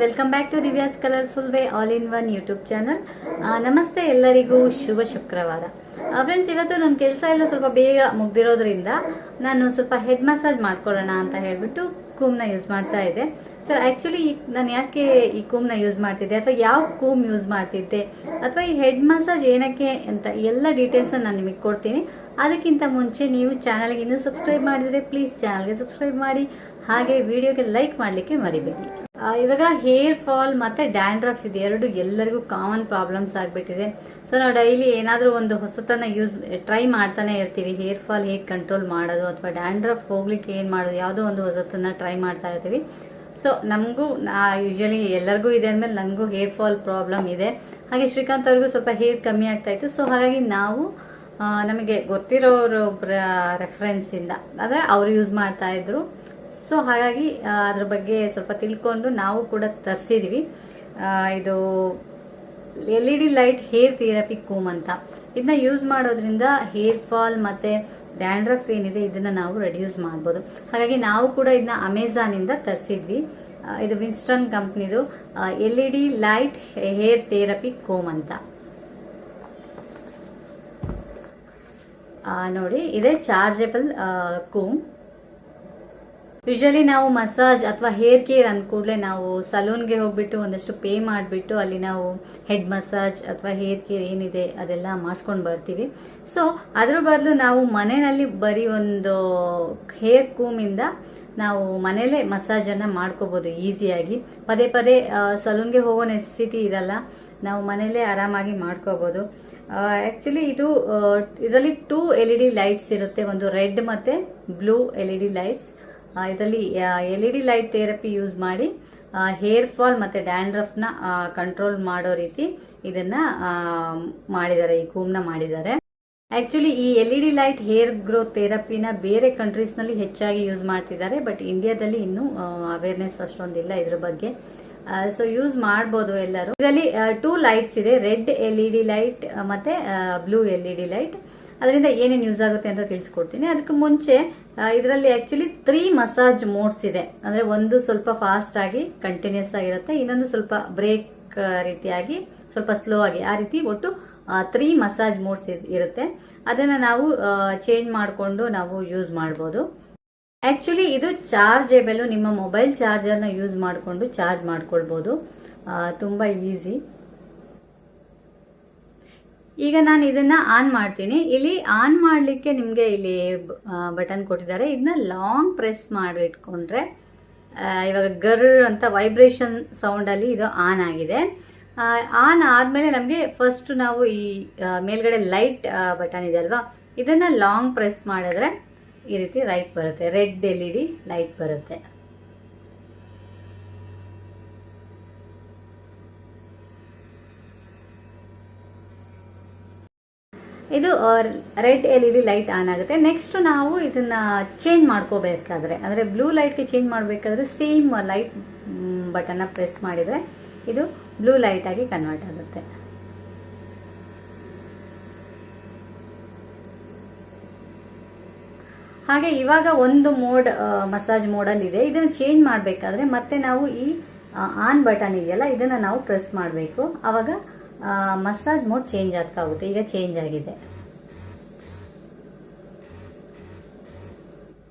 Welcome back to Divya's colourful way all in one YouTube channel. ನಮಸ್ತೆ ಎಲ್ಲರಿಗೂ, ಶುಭ ಶುಕ್ರವಾರ. Friends, ಇವತ್ತು ನನ್ನ ಕೆಲಸ ಎಲ್ಲ ಸ್ವಲ್ಪ ಬೇಗ ಮುಗ್ದಿರೋದ್ರಿಂದ ನಾನು ಸ್ವಲ್ಪ ಹೆಡ್ ಮಸಾಜ್ ಮಾಡ್ಕೊಳ್ಳೋಣ ಅಂತ ಹೇಳಿಬಿಟ್ಟು ಕೂಮ್ನ ಯೂಸ್ ಮಾಡ್ತಾ ಇದ್ದೆ. ಸೊ ಆ್ಯಕ್ಚುಲಿ ನಾನು ಯಾಕೆ ಈ ಕೂಮ್ನ ಯೂಸ್ ಮಾಡ್ತಿದ್ದೆ ಅಥವಾ ಯಾವ ಕೂಮ್ ಯೂಸ್ ಮಾಡ್ತಿದ್ದೆ ಅಥವಾ ಈ ಹೆಡ್ ಮಸಾಜ್ ಏನಕ್ಕೆ ಅಂತ ಎಲ್ಲ ಡೀಟೇಲ್ಸ್ನ ನಾನು ನಿಮಗೆ ಕೊಡ್ತೀನಿ. ಅದಕ್ಕಿಂತ ಮುಂಚೆ ನೀವು ಚಾನಲ್ಗೆ ಇನ್ನೂ ಸಬ್ಸ್ಕ್ರೈಬ್ ಮಾಡಿದರೆ ಪ್ಲೀಸ್ ಚಾನಲ್ಗೆ ಸಬ್ಸ್ಕ್ರೈಬ್ ಮಾಡಿ, ಹಾಗೆ ವಿಡಿಯೋಗೆ ಲೈಕ್ ಮಾಡಲಿಕ್ಕೆ ಮರಿಬೇಡಿ. ಇವಾಗ ಹೇರ್ ಫಾಲ್ ಮತ್ತು ಡ್ಯಾಂಡ್ರಫ್ ಇದು ಎರಡು ಎಲ್ಲರಿಗೂ ಕಾಮನ್ ಪ್ರಾಬ್ಲಮ್ಸ್ ಆಗಿಬಿಟ್ಟಿದೆ. ಸೊ ನಾವು ಡೈಲಿ ಏನಾದರೂ ಒಂದು ಹೊಸತನ ಟ್ರೈ ಮಾಡ್ತಾನೆ ಇರ್ತೀವಿ. ಹೇರ್ ಫಾಲ್ ಹೇಗೆ ಕಂಟ್ರೋಲ್ ಮಾಡೋದು ಅಥವಾ ಡ್ಯಾಂಡ್ರಫ್ ಹೋಗ್ಲಿಕ್ಕೆ ಏನು ಮಾಡೋದು, ಯಾವುದೋ ಒಂದು ಹೊಸತನ್ನ ಟ್ರೈ ಮಾಡ್ತಾ ಇರ್ತೀವಿ. ಸೊ ನಮಗೂ ಯೂಶ್ವಲಿ ಎಲ್ಲರಿಗೂ ಇದೆ ಅಂದಮೇಲೆ ನನಗೂ ಹೇರ್ ಫಾಲ್ ಪ್ರಾಬ್ಲಮ್ ಇದೆ. ಹಾಗೆ ಶ್ರೀಕಾಂತ್ ಅವ್ರಿಗೂ ಸ್ವಲ್ಪ ಹೇರ್ ಕಮ್ಮಿ ಆಗ್ತಾಯಿತ್ತು. ಸೊ ಹಾಗಾಗಿ ನಾವು ನಮಗೆ ಗೊತ್ತಿರೋರೊಬ್ಬರ ರೆಫರೆನ್ಸಿಂದ ಅಂದರೆ ಅವರು ಯೂಸ್ ಮಾಡ್ತಾಯಿದ್ರು. ಸೊ ಹಾಗಾಗಿ ಅದ್ರ ಬಗ್ಗೆ ಸ್ವಲ್ಪ ತಿಳ್ಕೊಂಡು ನಾವು ಕೂಡ ತರಿಸಿದ್ವಿ. ಇದು LED ಲೈಟ್ ಹೇರ್ ಥೆರಪಿ ಕೂಮ್ ಅಂತ. ಇದನ್ನ ಯೂಸ್ ಮಾಡೋದ್ರಿಂದ ಹೇರ್ ಫಾಲ್ ಮತ್ತು ಡ್ಯಾಂಡ್ರಫ್ ಏನಿದೆ ಇದನ್ನು ನಾವು ರೆಡ್ಯೂಸ್ ಮಾಡ್ಬೋದು. ಹಾಗಾಗಿ ನಾವು ಕೂಡ ಇದನ್ನ ಅಮೆಝಾನಿಂದ ತರಿಸಿದ್ವಿ. ಇದು ವಿನ್ಸ್ಟನ್ ಕಂಪ್ನಿದು LED ಲೈಟ್ ಹೇರ್ ಥೆರಪಿ ಕೂಮ್ ಅಂತ. ನೋಡಿ, ಇದೇ ಚಾರ್ಜಬಲ್ ಕೂಮ್. ಯೂಶಲಿ ನಾವು ಮಸಾಜ್ ಅಥವಾ ಹೇರ್ ಕೇರ್ ಅಂದ ಕೂಡಲೇ ನಾವು ಸಲೂನ್ಗೆ ಹೋಗ್ಬಿಟ್ಟು ಒಂದಷ್ಟು ಪೇ ಮಾಡಿಬಿಟ್ಟು ಅಲ್ಲಿ ನಾವು ಹೆಡ್ ಮಸಾಜ್ ಅಥವಾ ಹೇರ್ ಕೇರ್ ಏನಿದೆ ಅದೆಲ್ಲ ಮಾಡಿಸ್ಕೊಂಡು ಬರ್ತೀವಿ. ಸೊ ಅದ್ರ ಬದಲು ನಾವು ಮನೆಯಲ್ಲಿ ಬರೀ ಒಂದು ಹೇರ್ ಕೂಮಿಂದ ನಾವು ಮನೇಲೇ ಮಸಾಜನ್ನು ಮಾಡ್ಕೋಬೋದು ಈಸಿಯಾಗಿ. ಪದೇ ಪದೇ ಸಲೂನ್ಗೆ ಹೋಗೋ ನೆಸೆಸಿಟಿ ಇರಲ್ಲ, ನಾವು ಮನೇಲೇ ಆರಾಮಾಗಿ ಮಾಡ್ಕೋಬೋದು. ಆ್ಯಕ್ಚುಲಿ ಇದರಲ್ಲಿ 2 LED ಲೈಟ್ಸ್ ಇರುತ್ತೆ, ಒಂದು ರೆಡ್ ಮತ್ತು ಬ್ಲೂ LED ಲೈಟ್ಸ್. ಇದರಲ್ಲಿ LED ಲೈಟ್ ಥೆರಪಿ ಯೂಸ್ ಮಾಡಿ ಹೇರ್ ಫಾಲ್ ಮತ್ತು ಡ್ಯಾಂಡ್ರಫ್ನ ಕಂಟ್ರೋಲ್ ಮಾಡೋ ರೀತಿ ಇದನ್ನು ಮಾಡಿದ್ದಾರೆ, ಈ ಕೂಮ್ನ ಮಾಡಿದ್ದಾರೆ. ಆ್ಯಕ್ಚುಲಿ ಈ LED ಲೈಟ್ ಹೇರ್ ಗ್ರೋತ್ ಥೆರಪಿನ ಬೇರೆ ಕಂಟ್ರೀಸ್ನಲ್ಲಿ ಹೆಚ್ಚಾಗಿ ಯೂಸ್ ಮಾಡ್ತಿದ್ದಾರೆ, ಬಟ್ ಇಂಡಿಯಾದಲ್ಲಿ ಇನ್ನೂ ಅವೇರ್ನೆಸ್ ಅಷ್ಟೊಂದಿಲ್ಲ ಇದ್ರ ಬಗ್ಗೆ. ಸೊ ಯೂಸ್ ಮಾಡ್ಬೋದು ಎಲ್ಲರೂ. ಇದರಲ್ಲಿ 2 ಲೈಟ್ಸ್ ಇದೆ, ರೆಡ್ LED ಲೈಟ್ ಮತ್ತು ಬ್ಲೂ LED ಲೈಟ್. ಅದರಿಂದ ಏನೇನು ಯೂಸ್ ಆಗುತ್ತೆ ಅಂತ ತಿಳಿಸ್ಕೊಡ್ತೀನಿ. ಅದಕ್ಕೆ ಮುಂಚೆ ಇದರಲ್ಲಿ ಆ್ಯಕ್ಚುಲಿ 3 ಮಸಾಜ್ ಮೋಡ್ಸ್ ಇದೆ. ಅಂದರೆ ಒಂದು ಸ್ವಲ್ಪ ಫಾಸ್ಟ್ ಆಗಿ ಕಂಟಿನ್ಯೂಸ್ ಆಗಿರುತ್ತೆ, ಇನ್ನೊಂದು ಸ್ವಲ್ಪ ಬ್ರೇಕ್ ರೀತಿಯಾಗಿ ಸ್ವಲ್ಪ ಸ್ಲೋ ಆಗಿ, ಆ ರೀತಿ ಒಟ್ಟು 3 ಮಸಾಜ್ ಮೋಡ್ಸ್ ಇರುತ್ತೆ. ಅದನ್ನು ನಾವು ಚೇಂಜ್ ಮಾಡಿಕೊಂಡು ನಾವು ಯೂಸ್ ಮಾಡ್ಬೋದು. ಆ್ಯಕ್ಚುಲಿ ಇದು ಚಾರ್ಜೇಬಲು, ನಿಮ್ಮ ಮೊಬೈಲ್ ಚಾರ್ಜರ್ನ ಯೂಸ್ ಮಾಡಿಕೊಂಡು ಚಾರ್ಜ್ ಮಾಡ್ಕೊಳ್ಬೋದು, ತುಂಬ ಈಸಿ. ಈಗ ನಾನು ಇದನ್ನು ಆನ್ ಮಾಡ್ತೀನಿ. ಇಲ್ಲಿ ಆನ್ ಮಾಡಲಿಕ್ಕೆ ನಿಮಗೆ ಇಲ್ಲಿ ಬಟನ್ ಕೊಟ್ಟಿದ್ದಾರೆ. ಇದನ್ನ ಲಾಂಗ್ ಪ್ರೆಸ್ ಮಾಡಿ ಇಟ್ಕೊಂಡ್ರೆ ಇವಾಗ ಗರ್ ಅಂತ ವೈಬ್ರೇಷನ್ ಸೌಂಡಲ್ಲಿ ಇದು ಆನ್ ಆಗಿದೆ. ಆನ್ ಆದಮೇಲೆ ನಮಗೆ ಫಸ್ಟ್ ನಾವು ಈ ಮೇಲ್ಗಡೆ ಲೈಟ್ ಬಟನ್ ಇದೆ ಅಲ್ವಾ, ಇದನ್ನು ಲಾಂಗ್ ಪ್ರೆಸ್ ಮಾಡಿದ್ರೆ ಈ ರೀತಿ ಲೈಟ್ ಬರುತ್ತೆ, ರೆಡ್ LED ಲೈಟ್ ಬರುತ್ತೆ. ಇದು ರೆಡ್ LED ಲೈಟ್ ಆನ್ ಆಗುತ್ತೆ. ನೆಕ್ಸ್ಟ್ ನಾವು ಇದನ್ನು ಚೇಂಜ್ ಮಾಡ್ಕೋಬೇಕಾದ್ರೆ, ಅಂದರೆ ಬ್ಲೂ ಲೈಟ್ಗೆ ಚೇಂಜ್ ಮಾಡಬೇಕಾದ್ರೆ ಸೇಮ್ ಲೈಟ್ ಬಟನ್ನ ಪ್ರೆಸ್ ಮಾಡಿದರೆ ಇದು ಬ್ಲೂ ಲೈಟಾಗಿ ಕನ್ವರ್ಟ್ ಆಗುತ್ತೆ. ಹಾಗೆ ಇವಾಗ ಒಂದು ಮೋಡ್ ಮಸಾಜ್ ಮೋಡಲ್ಲಿದೆ. ಇದನ್ನು ಚೇಂಜ್ ಮಾಡಬೇಕಾದ್ರೆ ಮತ್ತೆ ನಾವು ಈ ಆನ್ ಬಟನ್ ಇದೆಯಲ್ಲ ಇದನ್ನು ನಾವು ಪ್ರೆಸ್ ಮಾಡಬೇಕು, ಆವಾಗ ಮಸಾಜ್ ಮೋಡ್ ಚೇಂಜ್ ಆಗ್ತಾ ಹೋಗುತ್ತೆ. ಈಗ ಚೇಂಜ್ ಆಗಿದೆ.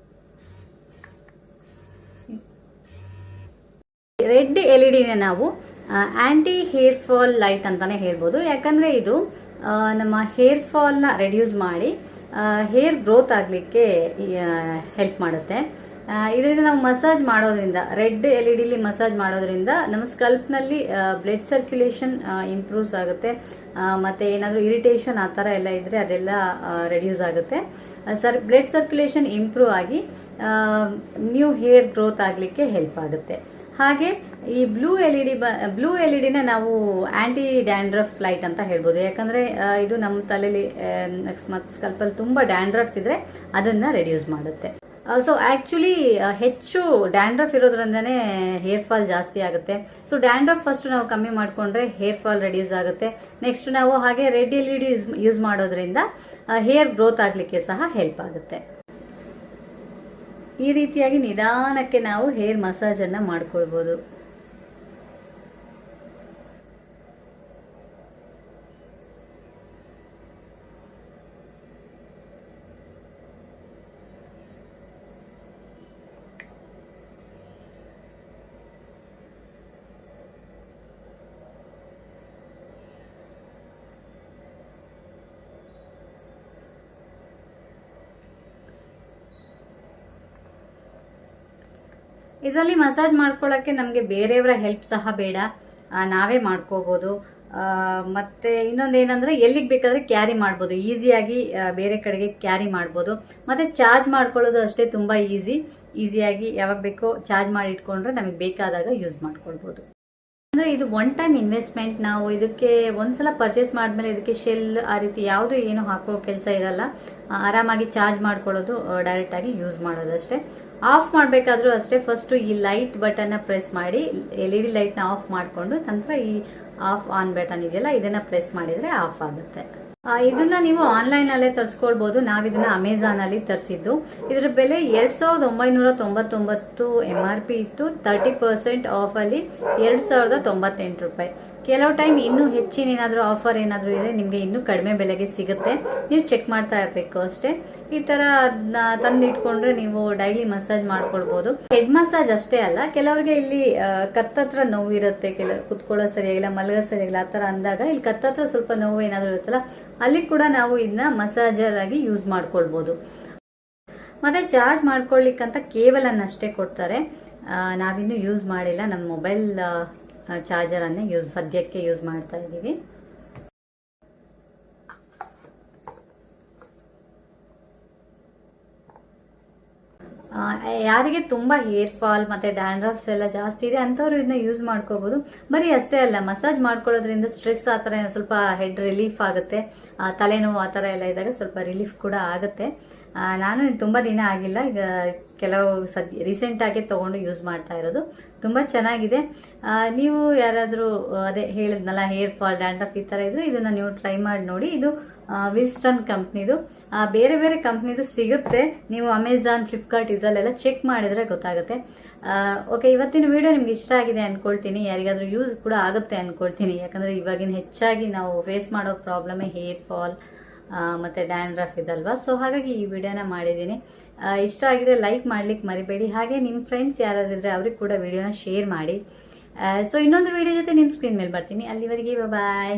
ರೆಡ್ LEDನ ನಾವು ಆ್ಯಂಟಿ ಹೇರ್ ಫಾಲ್ ಲೈಟ್ ಅಂತಲೇ ಹೇಳ್ಬೋದು. ಯಾಕಂದರೆ ಇದು ನಮ್ಮ ಹೇರ್ ಫಾಲ್ನ ರೆಡ್ಯೂಸ್ ಮಾಡಿ ಹೇರ್ ಗ್ರೋತ್ ಆಗಲಿಕ್ಕೆ ಹೆಲ್ಪ್ ಮಾಡುತ್ತೆ. ಇದರಿಂದ ನಾವು ಮಸಾಜ್ ಮಾಡೋದ್ರಿಂದ, ರೆಡ್ LEDಲಿ ಮಸಾಜ್ ಮಾಡೋದ್ರಿಂದ ನಮ್ಮ ಸ್ಕಲ್ಪ್ನಲ್ಲಿ ಬ್ಲಡ್ ಸರ್ಕ್ಯುಲೇಷನ್ ಇಂಪ್ರೂವ್ಸ್ ಆಗುತ್ತೆ. ಮತ್ತು ಏನಾದರೂ ಇರಿಟೇಷನ್ ಆ ಥರ ಎಲ್ಲ ಇದ್ದರೆ ಅದೆಲ್ಲ ರೆಡ್ಯೂಸ್ ಆಗುತ್ತೆ. ಬ್ಲಡ್ ಸರ್ಕ್ಯುಲೇಷನ್ ಇಂಪ್ರೂವ್ ಆಗಿ ನ್ಯೂ ಹೇರ್ ಗ್ರೋತ್ ಆಗಲಿಕ್ಕೆ ಹೆಲ್ಪ್ ಆಗುತ್ತೆ. ಹಾಗೆ ಈ ಬ್ಲೂ LEDನ ನಾವು ಆ್ಯಂಟಿ ಡ್ಯಾಂಡ್ರಫ್ ಲೈಟ್ ಅಂತ ಹೇಳ್ಬೋದು. ಯಾಕಂದರೆ ಇದು ನಮ್ಮ ತಲೆಯಲ್ಲಿ ಅಕಸ್ಮಾತ್ ಸ್ಕಲ್ಪಲ್ಲಿ ತುಂಬ ಡ್ಯಾಂಡ್ರಫ್ ಇದ್ದರೆ ಅದನ್ನು ರೆಡ್ಯೂಸ್ ಮಾಡುತ್ತೆ. ಸೊ ಆ್ಯಕ್ಚುಲಿ ಹೆಚ್ಚು ಡ್ಯಾಂಡ್ರಫ್ ಇರೋದ್ರಿಂದನೇ ಹೇರ್ ಫಾಲ್ ಜಾಸ್ತಿ ಆಗುತ್ತೆ. ಸೊ ಡ್ಯಾಂಡ್ರಫ್ ಫಸ್ಟ್ ನಾವು ಕಮ್ಮಿ ಮಾಡಿಕೊಂಡ್ರೆ ಹೇರ್ ಫಾಲ್ ರೆಡ್ಯೂಸ್ ಆಗುತ್ತೆ. ನೆಕ್ಸ್ಟ್ ನಾವು ಹಾಗೆ ರೆಡ್ LED ಯೂಸ್ ಮಾಡೋದ್ರಿಂದ ಹೇರ್ ಗ್ರೋತ್ ಆಗಲಿಕ್ಕೆ ಸಹ ಹೆಲ್ಪ್ ಆಗುತ್ತೆ. ಈ ರೀತಿಯಾಗಿ ನಿಧಾನಕ್ಕೆ ನಾವು ಹೇರ್ ಮಸಾಜನ್ನು ಮಾಡ್ಕೊಳ್ಬೋದು. ಇದರಲ್ಲಿ ಮಸಾಜ್ ಮಾಡ್ಕೊಳ್ಳೋಕ್ಕೆ ನಮಗೆ ಬೇರೆಯವರ ಹೆಲ್ಪ್ ಸಹ ಬೇಡ, ನಾವೇ ಮಾಡ್ಕೋಬೋದು. ಮತ್ತು ಇನ್ನೊಂದು ಏನಂದರೆ ಎಲ್ಲಿಗೆ ಬೇಕಾದರೆ ಕ್ಯಾರಿ ಮಾಡ್ಬೋದು, ಈಸಿಯಾಗಿ ಬೇರೆ ಕಡೆಗೆ ಕ್ಯಾರಿ ಮಾಡ್ಬೋದು. ಮತ್ತು ಚಾರ್ಜ್ ಮಾಡ್ಕೊಳ್ಳೋದು ಅಷ್ಟೇ ತುಂಬ ಈಸಿಯಾಗಿ ಯಾವಾಗ ಬೇಕೋ ಚಾರ್ಜ್ ಮಾಡಿ ಇಟ್ಕೊಂಡ್ರೆ ನಮಗೆ ಬೇಕಾದಾಗ ಯೂಸ್ ಮಾಡ್ಕೊಳ್ಬೋದು. ಅಂದರೆ ಇದು ಒನ್ ಟೈಮ್ ಇನ್ವೆಸ್ಟ್ಮೆಂಟ್. ನಾವು ಇದಕ್ಕೆ ಒಂದ್ಸಲ ಪರ್ಚೇಸ್ ಮಾಡಿದ್ಮೇಲೆ ಇದಕ್ಕೆ ಶೆಲ್ ಆ ರೀತಿ ಯಾವುದು ಏನು ಹಾಕೋ ಕೆಲಸ ಇರಲ್ಲ. ಆರಾಮಾಗಿ ಚಾರ್ಜ್ ಮಾಡ್ಕೊಳ್ಳೋದು, ಡೈರೆಕ್ಟಾಗಿ ಯೂಸ್ ಮಾಡೋದಷ್ಟೇ. ಆಫ್ ಮಾಡಬೇಕಾದ್ರೂ ಅಷ್ಟೇ, ಫಸ್ಟು ಈ ಲೈಟ್ ಬಟನ್ನ ಪ್ರೆಸ್ ಮಾಡಿ LED ಲೈಟ್ನ ಆಫ್ ಮಾಡಿಕೊಂಡು ನಂತರ ಈ ಆಫ್ ಆನ್ ಬಟನ್ ಇದೆಯಲ್ಲ ಇದನ್ನು ಪ್ರೆಸ್ ಮಾಡಿದರೆ ಆಫ್ ಆಗುತ್ತೆ. ಇದನ್ನು ನೀವು ಆನ್ಲೈನಲ್ಲೇ ತರಿಸ್ಕೊಳ್ಬೋದು. ನಾವಿದನ್ನು ಅಮೆಝಾನಲ್ಲಿ ತರಿಸಿದ್ದು. ಇದರ ಬೆಲೆ 2999 MRP ಇತ್ತು. 30% ಆಫಲ್ಲಿ 2098 ರೂಪಾಯಿ. ಕೆಲವು ಟೈಮ್ ಇನ್ನೂ ಹೆಚ್ಚಿನ ಏನಾದರೂ ಆಫರ್ ಏನಾದರೂ ಇದೆ, ನಿಮಗೆ ಇನ್ನೂ ಕಡಿಮೆ ಬೆಲೆಗೆ ಸಿಗುತ್ತೆ. ನೀವು ಚೆಕ್ ಮಾಡ್ತಾ ಇರಬೇಕು ಅಷ್ಟೇ. ಈ ಥರ ಅದನ್ನ ತಂದಿಟ್ಕೊಂಡ್ರೆ ನೀವು ಡೈಲಿ ಮಸಾಜ್ ಮಾಡ್ಕೊಳ್ಬೋದು. ಹೆಡ್ ಮಸಾಜ್ ಅಷ್ಟೇ ಅಲ್ಲ, ಕೆಲವರಿಗೆ ಇಲ್ಲಿ ಕತ್ತತ್ರ ನೋವು ಇರುತ್ತೆ, ಕುತ್ಕೊಳ್ಳೋ ಸರಿಯಾಗಿಲ್ಲ, ಮಲಗೋ ಸರಿಯಾಗಿಲ್ಲ, ಆ ಥರ ಅಂದಾಗ ಇಲ್ಲಿ ಕತ್ತತ್ರ ಸ್ವಲ್ಪ ನೋವು ಏನಾದರೂ ಇರುತ್ತಲ್ಲ, ಅಲ್ಲಿ ಕೂಡ ನಾವು ಇದನ್ನ ಮಸಾಜರ್ ಆಗಿ ಯೂಸ್ ಮಾಡ್ಕೊಳ್ಬೋದು. ಮತ್ತು ಚಾರ್ಜ್ ಮಾಡ್ಕೊಳ್ಳಿಕ್ಕಂತ ಕೇಬಲನ್ನಷ್ಟೇ ಕೊಡ್ತಾರೆ. ನಾವಿನ್ನೂ ಯೂಸ್ ಮಾಡಿಲ್ಲ, ನಮ್ಮ ಮೊಬೈಲ್ ಚಾರ್ಜರನ್ನೇ ಸದ್ಯಕ್ಕೆ ಯೂಸ್ ಮಾಡ್ತಾ ಇದ್ದೀವಿ. ಯಾರಿಗೆ ತುಂಬ ಹೇರ್ ಫಾಲ್ ಮತ್ತು ಡ್ಯಾಂಡ್ರಫ್ಸ್ ಎಲ್ಲ ಜಾಸ್ತಿ ಇದೆ ಅಂಥವ್ರು ಇದನ್ನ ಯೂಸ್ ಮಾಡ್ಕೋಬೋದು. ಬರೀ ಅಷ್ಟೇ ಅಲ್ಲ, ಮಸಾಜ್ ಮಾಡ್ಕೊಳ್ಳೋದ್ರಿಂದ ಸ್ಟ್ರೆಸ್ ಆ ಥರ ಸ್ವಲ್ಪ ಹೆಡ್ ರಿಲೀಫ್ ಆಗುತ್ತೆ. ತಲೆನೋವು ಆ ಥರ ಎಲ್ಲ ಇದ್ದಾಗ ಸ್ವಲ್ಪ ರಿಲೀಫ್ ಕೂಡ ಆಗುತ್ತೆ. ನಾನು ತುಂಬ ದಿನ ಆಗಿಲ್ಲ, ಈಗ ಕೆಲವು ರೀಸೆಂಟಾಗಿ ತೊಗೊಂಡು ಯೂಸ್ ಮಾಡ್ತಾ ಇರೋದು. ತುಂಬ ಚೆನ್ನಾಗಿದೆ. ನೀವು ಯಾರಾದರೂ ಅದೇ ಹೇಳಿದ್ನಲ್ಲ ಹೇರ್ ಫಾಲ್ ಡ್ಯಾಂಡ್ರಫ್ ಈ ಥರ ಇದ್ದರೆ ಇದನ್ನು ನೀವು ಟ್ರೈ ಮಾಡಿ ನೋಡಿ. ಇದು ವಿಸ್ಟನ್ ಕಂಪ್ನಿದು. ಬೇರೆ ಬೇರೆ ಕಂಪ್ನಿದು ಸಿಗುತ್ತೆ, ನೀವು ಅಮೆಝಾನ್, ಫ್ಲಿಪ್ಕಾರ್ಟ್ ಇದರಲ್ಲೆಲ್ಲ ಚೆಕ್ ಮಾಡಿದರೆ ಗೊತ್ತಾಗುತ್ತೆ. ಓಕೆ, ಇವತ್ತಿನ ವಿಡಿಯೋ ನಿಮ್ಗೆ ಇಷ್ಟ ಆಗಿದೆ ಅಂದ್ಕೊಳ್ತೀನಿ. ಯಾರಿಗಾದರೂ ಯೂಸ್ ಕೂಡ ಆಗುತ್ತೆ ಅಂದ್ಕೊಳ್ತೀನಿ. ಯಾಕಂದರೆ ಇವಾಗಿನ ಹೆಚ್ಚಾಗಿ ನಾವು ಫೇಸ್ ಮಾಡೋ ಪ್ರಾಬ್ಲಮೇ ಹೇರ್ ಫಾಲ್ ಮತ್ತು ಡ್ಯಾಂಡ್ರಫ್ ಇದಲ್ವಾ. ಸೊ ಹಾಗಾಗಿ ಈ ವಿಡಿಯೋನ ಮಾಡಿದ್ದೀನಿ. ಇಷ್ಟ ಆಗಿದೆ ಲೈಕ್ ಮಾಡ್ಲಿಕ್ಕೆ ಮರಿಬೇಡಿ. ಹಾಗೆ ನಿಮ್ಮ ಫ್ರೆಂಡ್ಸ್ ಯಾರಾದಿದ್ರೆ ಅವ್ರಿಗೆ ಕೂಡ ವಿಡಿಯೋನ ಶೇರ್ ಮಾಡಿ. ಸೊ ಇನ್ನೊಂದು ವಿಡಿಯೋ ಜೊತೆ ನಿಮ್ಮ ಸ್ಕ್ರೀನ್ ಮೇಲೆ ಬರ್ತೀನಿ. ಅಲ್ಲಿವರೆಗೆ ಬಾಯ್.